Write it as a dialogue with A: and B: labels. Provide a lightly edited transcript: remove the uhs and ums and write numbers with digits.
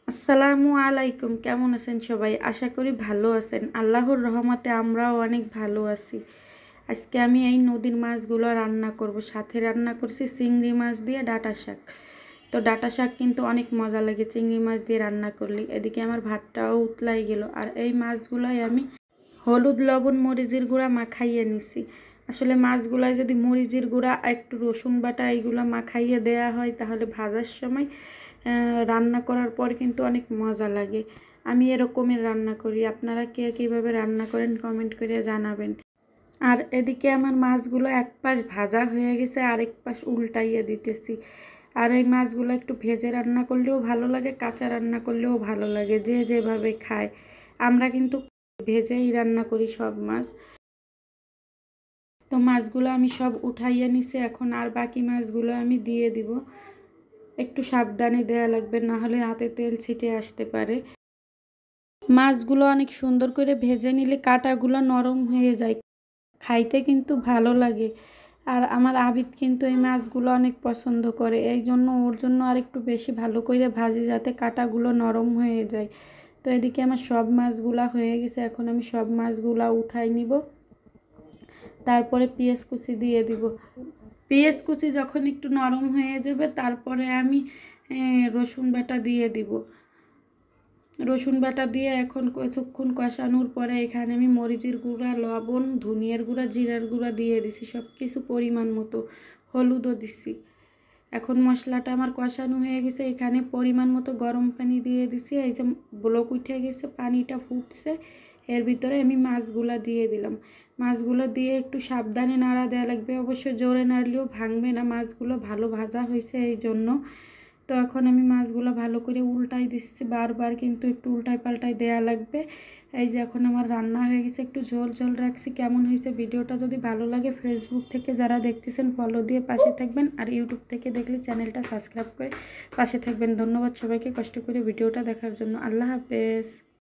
A: আসসালামু আলাইকুম। কেমন আছেন সবাই? আশা করি ভালো আছেন। আল্লাহর রহমতে আমরাও অনেক ভালো আছি। আজকে আমি এই নদীর মাছগুলো রান্না করব। সাথে রান্না করছি চিংড়ি মাছ দিয়ে ডাঁটা শাক। তো ডাঁটা শাক কিন্তু অনেক মজা লাগে চিংড়ি মাছ দিয়ে রান্না করলে। এদিকে আমার ভাতটাও উতলাই গেল। আর এই মাছগুলোই আমি হলুদ লবণ মরিচের গুঁড়া মাখাইয়ে নিছি। আসলে মাছগুলায় যদি মরিচের গুঁড়া একটু রসুন বাটা এইগুলো মাখাইয়ে দেয়া হয় তাহলে ভাজার সময় রান্না করার পর কিন্তু অনেক মজা লাগে। আমি এরকমের রান্না করি। আপনারা কে কীভাবে রান্না করেন কমেন্ট করে জানাবেন। আর এদিকে আমার মাছগুলো এক পাশ ভাজা হয়ে গেছে, আরেক পাশ উল্টাইয়ে দিতেছি। আর এই মাছগুলো একটু ভেজে রান্না করলেও ভালো লাগে, কাঁচা রান্না করলেও ভালো লাগে, যে যেভাবে খায়। আমরা কিন্তু ভেজেই রান্না করি সব মাছ। তো মাছগুলো আমি সব উঠাইয়া নিছি, এখন আর বাকি মাছগুলো আমি দিয়ে দিব। একটু সাবধানে দেয়া লাগবে, না হলে হাতে তেল ছিটে আসতে পারে। মাছগুলো অনেক সুন্দর করে ভেজে নিলে কাঁটাগুলো নরম হয়ে যায়, খাইতে কিন্তু ভালো লাগে। আর আমার আবিদ কিন্তু এই মাছগুলো অনেক পছন্দ করে, এই জন্য ওর জন্য আর একটু বেশি ভালো করে ভাজি যাতে কাঁটাগুলো নরম হয়ে যায়। তো এদিকে আমার সব মাছগুলা হয়ে গেছে, এখন আমি সব মাছগুলা উঠাই নিব। তারপরে পেঁয়াজ কুচি দিয়ে দিব। পেঁয়াজ কুচি যখন একটু নরম হয়ে যাবে তারপরে আমি রসুন বাটা দিয়ে দিব। রসুন বাটা দিয়ে এখন কিছুক্ষণ কষানোর পরে এখানে আমি মরিচের গুঁড়া, লবণ, ধনিয়ার গুঁড়া, জিরার গুঁড়া দিয়ে দিছি, সব কিছু পরিমাণ মতো, হলুদও দিছি। এখন মশলাটা আমার কষানো হয়ে গেছে, এখানে পরিমাণ মতো গরম পানি দিয়ে দিছি। এই যে ব্লক উঠে গেছে, পানিটা ফুটছে, এর ভিতরে আমি মাছগুলা দিয়ে দিলাম। মাছগুলো দিয়ে একটু সাবধানে নাড়া দেওয়া লাগবে, অবশ্য জোরে নাড়লেও ভাঙবে না, মাছগুলো ভালো ভাজা হয়েছে এই জন্য। তো এখন আমি মাছগুলো ভালো করে উল্টাই দিচ্ছি, বারবার কিন্তু একটু উল্টাই পাল্টাই দেয়া লাগবে। এই যে এখন আমার রান্না হয়ে গেছে, একটু ঝোল ঝোল রাখছি। কেমন হয়েছে ভিডিওটা যদি ভালো লাগে ফেসবুক থেকে যারা দেখতেছেন ফলো দিয়ে পাশে থাকবেন, আর ইউটিউব থেকে দেখলে চ্যানেলটা সাবস্ক্রাইব করে পাশে থাকবেন। ধন্যবাদ সবাইকে কষ্ট করে ভিডিওটা দেখার জন্য। আল্লাহ হাফেজ।